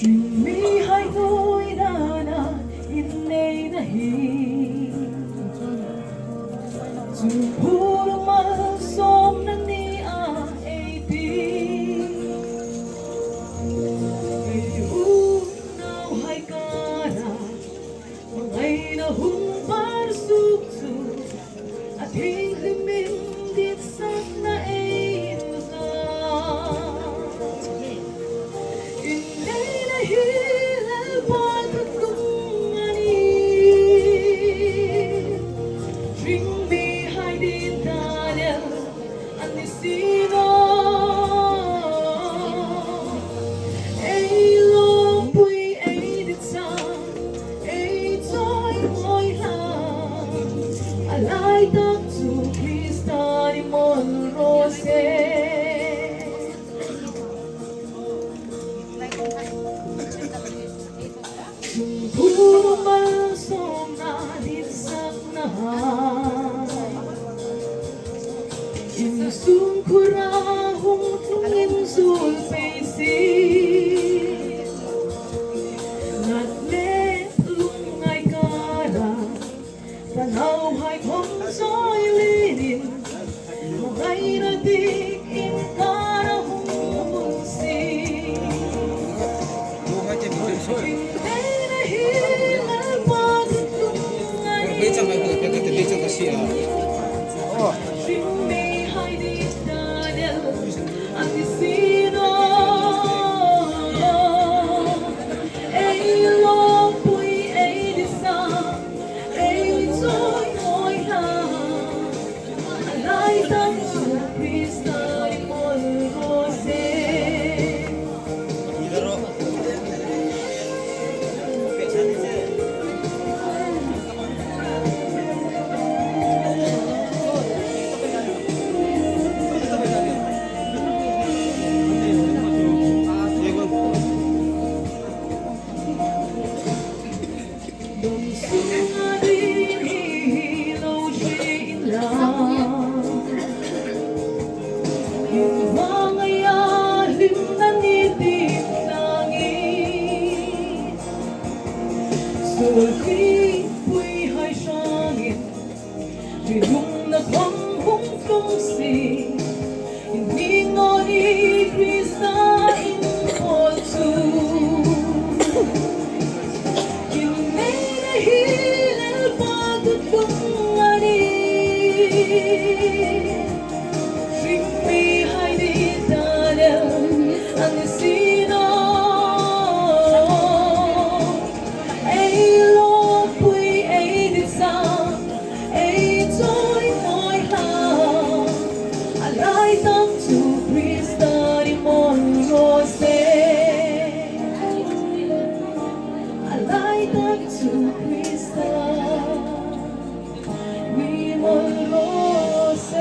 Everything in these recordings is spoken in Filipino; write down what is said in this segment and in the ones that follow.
Lalhmathuoi na neina zu puro malsom na ni a AP now hai kana ngay na humpar suksu at hinghimin dit sak na light up to Kristani Monrose puro malsom na ditsak na insung kurahong tungin sulpesi natlet lungay kana tanaw hay kong so'y linin magay na dikin karahong munsi Sulki pui hai shangin Jilung na kwang hung flung si Hindi ngoni Krista in polsu Kinay na hilal pagod kong ani Shimmi hai di tanel ang sino to Krista, we Monrose.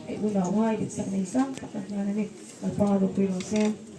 Ay, unaway, it's sa isang, patat nga na ni, Lalhmathuoi.